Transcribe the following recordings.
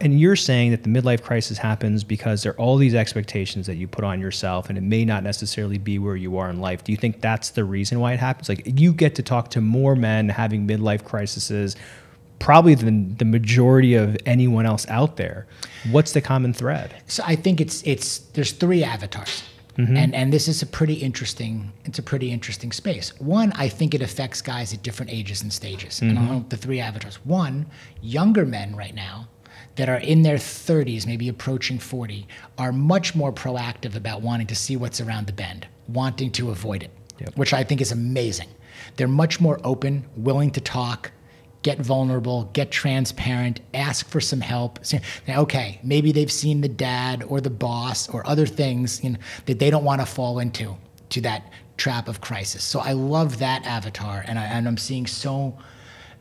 And you're saying that the midlife crisis happens because there are all these expectations that you put on yourself, and it may not necessarily be where you are in life. Do you think that's the reason why it happens? Like, you get to talk to more men having midlife crises probably than the majority of anyone else out there. What's the common thread? So I think there's three avatars. And this is a pretty interesting space. One, I think it affects guys at different ages and stages. And I'll note the three avatars. One, younger men right now that are in their 30s, maybe approaching 40, are much more proactive about wanting to see what's around the bend, wanting to avoid it, which I think is amazing. They're much more open, willing to talk, get vulnerable, get transparent, ask for some help. Now, okay, maybe they've seen the dad or the boss or other things that they don't want to fall into that trap of crisis. So I love that avatar, and I'm seeing so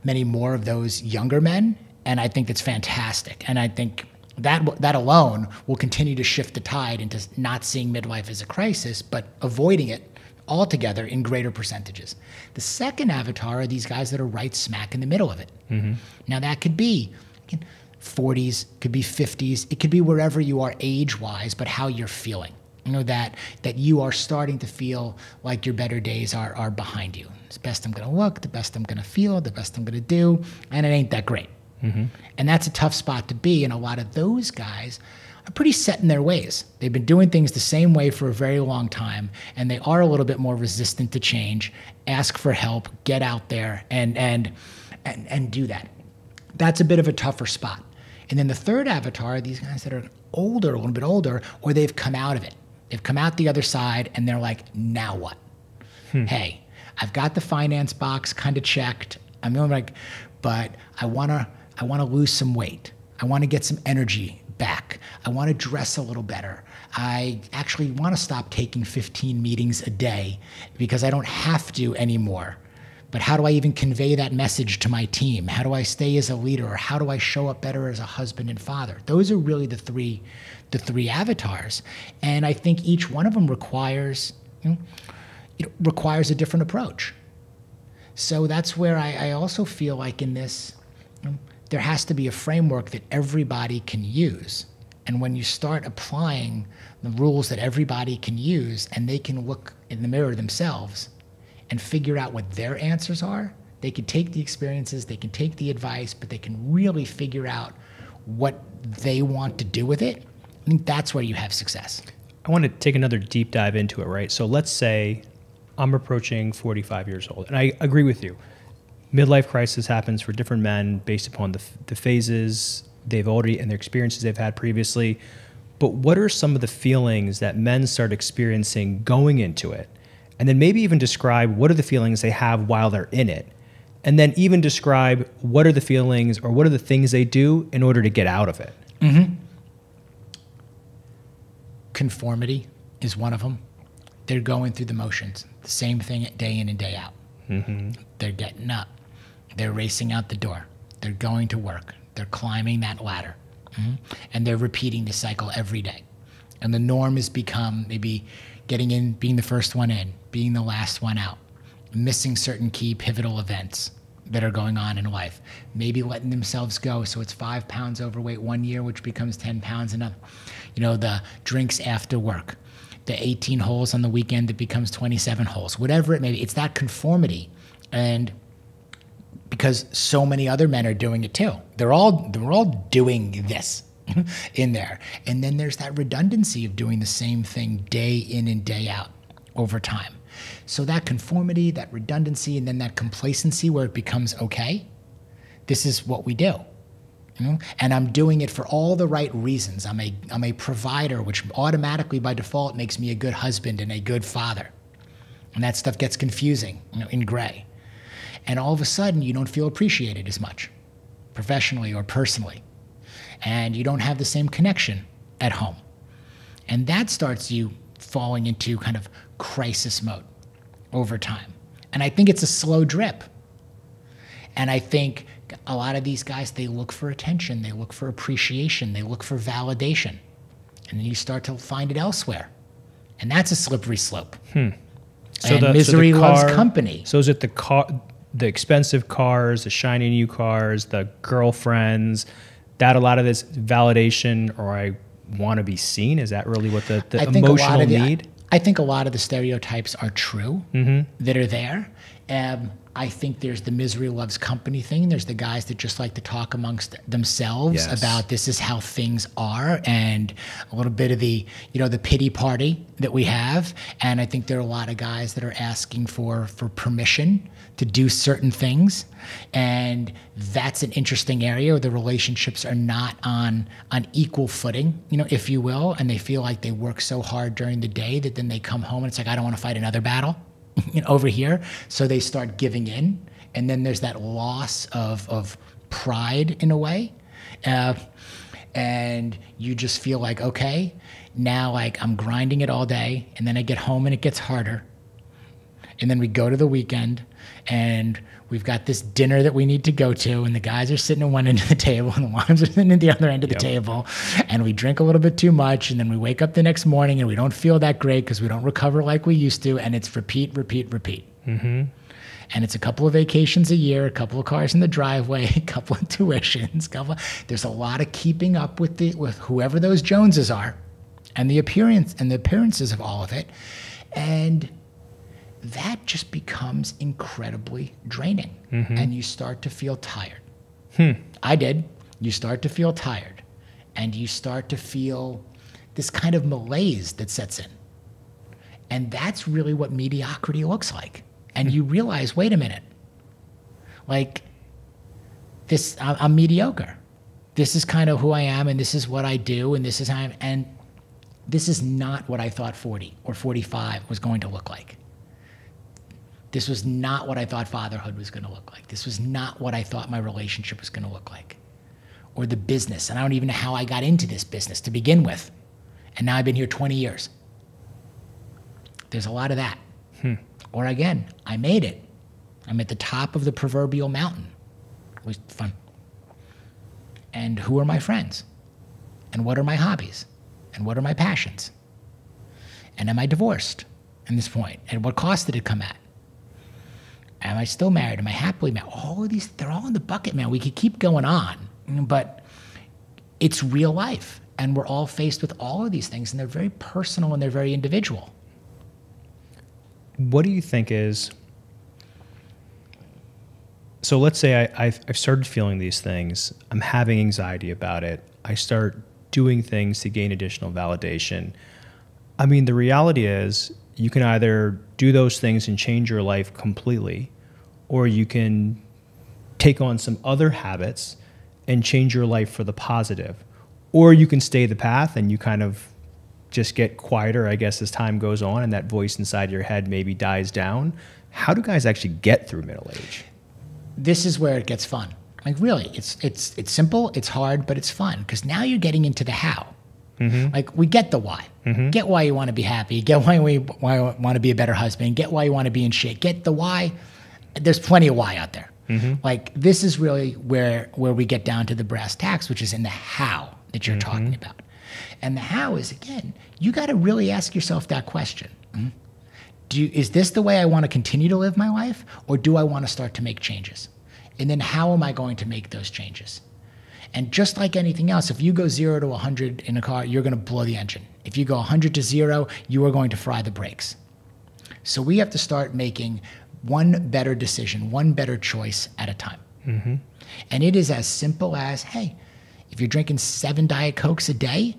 many more of those younger men, and I think that's fantastic. And I think that alone will continue to shift the tide into not seeing midlife as a crisis, but avoiding it altogether in greater percentages. The second avatar are these guys that are right smack in the middle of it. Now that could be 40s, could be 50s, it could be wherever you are age-wise, but how you're feeling. That you are starting to feel like your better days are behind you. It's the best I'm gonna look, the best I'm gonna feel, the best I'm gonna do, and it ain't that great. And that's a tough spot to be, and a lot of those guys are pretty set in their ways. They've been doing things the same way for a very long time, and they are a little bit more resistant to change. Ask for help, get out there, and do that. That's a bit of a tougher spot. And then the third avatar are these guys that are older, a little bit older, or they've come out of it. They've come out the other side, and they're like, now what? Hey, I've got the finance box kind of checked. I'm like, but I wanna lose some weight. I wanna get some energy back. I want to dress a little better. I actually want to stop taking 15 meetings a day because I don't have to anymore. But how do I even convey that message to my team? How do I stay as a leader? Or how do I show up better as a husband and father? Those are really the three avatars. And I think each one of them requires a different approach. So that's where I also feel like in this, there has to be a framework that everybody can use. And when you start applying the rules that everybody can use, and they can look in the mirror themselves and figure out what their answers are, they can take the experiences, they can take the advice, but they can really figure out what they want to do with it. I think that's where you have success. I want to take another deep dive into it, right? So let's say I'm approaching 45 years old, and I agree with you. Midlife crisis happens for different men based upon the phases they've already and their experiences they've had previously. But what are some of the feelings that men start experiencing going into it? And then maybe even describe what are the feelings they have while they're in it. And then even describe what are the feelings or what are the things they do in order to get out of it. Conformity is one of them. They're going through the motions, the same thing day in and day out. They're getting up. They're racing out the door. They're going to work. They're climbing that ladder. And they're repeating the cycle every day. And the norm has become maybe getting in, being the first one in, being the last one out, missing certain key pivotal events that are going on in life, maybe letting themselves go so it's 5 pounds overweight one year, which becomes 10 pounds another. The drinks after work, the 18 holes on the weekend that becomes 27 holes, whatever it may be. It's that conformity. And because so many other men are doing it too. They're all doing this in there. And then there's that redundancy of doing the same thing day in and day out over time. So that conformity, that redundancy, and then that complacency where it becomes okay, this is what we do. And I'm doing it for all the right reasons. I'm a provider, which automatically by default makes me a good husband and a good father. And that stuff gets confusing, in gray. And all of a sudden, you don't feel appreciated as much, professionally or personally. And you don't have the same connection at home. And that starts you falling into kind of crisis mode over time. And I think it's a slow drip. And I think a lot of these guys, they look for attention, they look for appreciation, they look for validation. And then you start to find it elsewhere. And that's a slippery slope. So misery loves company. So is it the expensive cars, the shiny new cars, the girlfriends, that a lot of this validation, or I want to be seen? Is that really what the I think emotional need? I think a lot of the stereotypes are true that are there. I think there's the misery loves company thing. There's the guys that just like to talk amongst themselves about this is how things are, and a little bit of the, the pity party that we have. And I think there are a lot of guys that are asking for permission to do certain things. And that's an interesting area where the relationships are not on equal footing, if you will. And they feel like they work so hard during the day that then they come home and it's like, I don't want to fight another battle. Over here, so they start giving in, and then there's that loss of pride in a way, and you just feel like, okay, now like I'm grinding it all day, and then I get home and it gets harder, and then we go to the weekend, and we've got this dinner that we need to go to, and the guys are sitting at one end of the table, and the wives are sitting at the other end of the table, and we drink a little bit too much, and then we wake up the next morning, and we don't feel that great because we don't recover like we used to, and it's repeat, repeat, repeat. And it's a couple of vacations a year, a couple of cars in the driveway, a couple of tuitions, there's a lot of keeping up with whoever those Joneses are, and the appearances of all of it, and that just becomes incredibly draining, and you start to feel tired. I did. You start to feel tired, and you start to feel this kind of malaise that sets in. And that's really what mediocrity looks like. And you realize, wait a minute, like this, I'm mediocre. This is kind of who I am, and this is what I do, and this is how I am. And this is not what I thought 40 or 45 was going to look like. This was not what I thought fatherhood was going to look like. This was not what I thought my relationship was going to look like. Or the business. And I don't even know how I got into this business to begin with. And now I've been here 20 years. There's a lot of that. Or again, I made it. I'm at the top of the proverbial mountain. It was fun. And who are my friends? And what are my hobbies? And what are my passions? And am I divorced at this point? And what cost did it come at? Am I still married? Am I happily married? All of these, they're all in the bucket, man. We could keep going on, but it's real life. And we're all faced with all of these things, and they're very personal and they're very individual. What do you think is, so let's say I've started feeling these things. I'm having anxiety about it. I start doing things to gain additional validation. I mean, the reality is, you can either do those things and change your life completely, or you can take on some other habits and change your life for the positive. Or you can stay the path and you kind of just get quieter, I guess, as time goes on, and that voice inside your head maybe dies down. How do guys actually get through middle age? This is where it gets fun. Like really, it's simple, it's hard, but it's fun, because now you're getting into the how. Like we get the why. Get why you want to be happy. Get why you want to be a better husband. Get why you want to be in shape. Get the why. There's plenty of why out there. Like this is really where we get down to the brass tacks, which is in the how that you're talking about. And the how is, again, you got to really ask yourself that question. Is this the way I want to continue to live my life, or do I want to start to make changes? And then how am I going to make those changes? And just like anything else, if you go 0 to 100 in a car, you're going to blow the engine. If you go 100 to 0, you are going to fry the brakes. So we have to start making one better decision, one better choice at a time. And it is as simple as, hey, if you're drinking 7 Diet Cokes a day,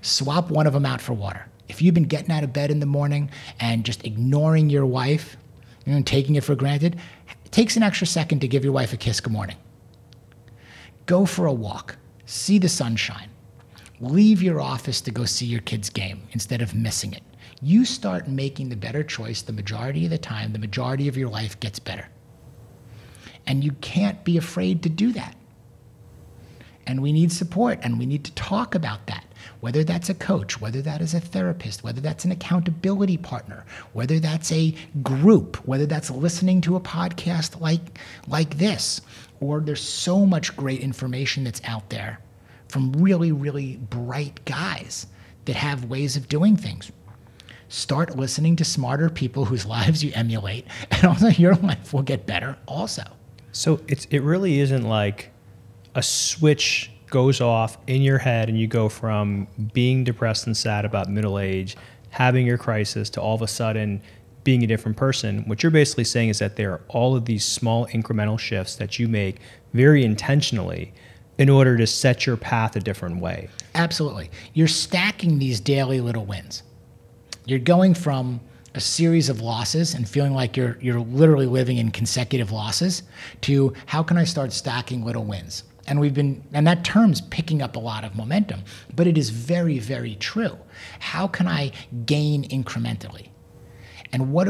swap one of them out for water. If you've been getting out of bed in the morning and just ignoring your wife, and taking it for granted, it takes an extra second to give your wife a kiss good morning. Go for a walk, see the sunshine, leave your office to go see your kid's game instead of missing it. You start making the better choice the majority of the time, the majority of your life gets better. And you can't be afraid to do that. And we need support, and we need to talk about that, whether that's a coach, whether that is a therapist, whether that's an accountability partner, whether that's a group, whether that's listening to a podcast like this. Or there's so much great information that's out there from really, really bright guys that have ways of doing things. Start listening to smarter people whose lives you emulate, and also your life will get better also. So it really isn't like a switch goes off in your head and you go from being depressed and sad about middle age, having your crisis, to all of a sudden being a different person, what you're basically saying is that there are all of these small incremental shifts that you make very intentionally in order to set your path a different way. Absolutely. You're stacking these daily little wins. You're going from a series of losses and feeling like you're literally living in consecutive losses to how can I start stacking little wins? And that term's picking up a lot of momentum, but it is very, very true. How can I gain incrementally? And what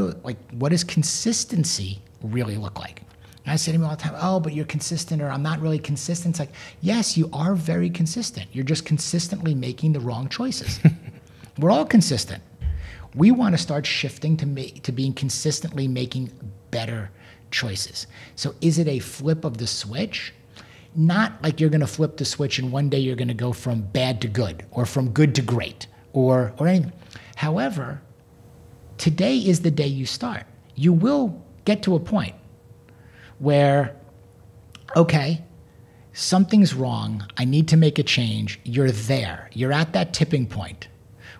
does consistency really look like? And I say to me all the time, oh, but you're consistent, or I'm not really consistent. It's like, yes, you are very consistent. You're just consistently making the wrong choices. We're all consistent. We want to start shifting to being consistently making better choices. So is it a flip of the switch? Not like you're going to flip the switch and one day you're going to go from bad to good or from good to great or anything. However, today is the day you start. You will get to a point where, okay, something's wrong. I need to make a change. You're there. You're at that tipping point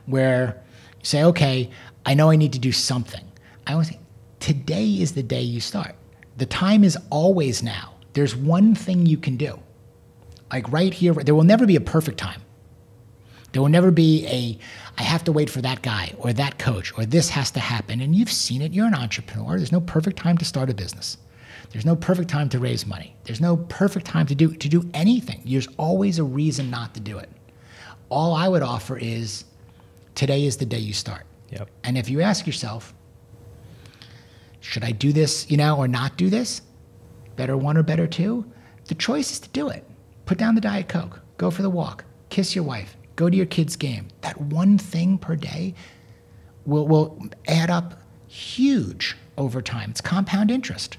where you say, okay, I know I need to do something. I always say, today is the day you start. The time is always now. There's one thing you can do. Like right here, there will never be a perfect time. There will never be I have to wait for that guy or that coach or this has to happen. And you've seen it. You're an entrepreneur. There's no perfect time to start a business. There's no perfect time to raise money. There's no perfect time to do anything. There's always a reason not to do it. All I would offer is today is the day you start. Yep. And if you ask yourself, should I do this, or not do this? Better one or better two? The choice is to do it. Put down the Diet Coke. Go for the walk. Kiss your wife. Go to your kid's game. That one thing per day will add up huge over time. It's compound interest.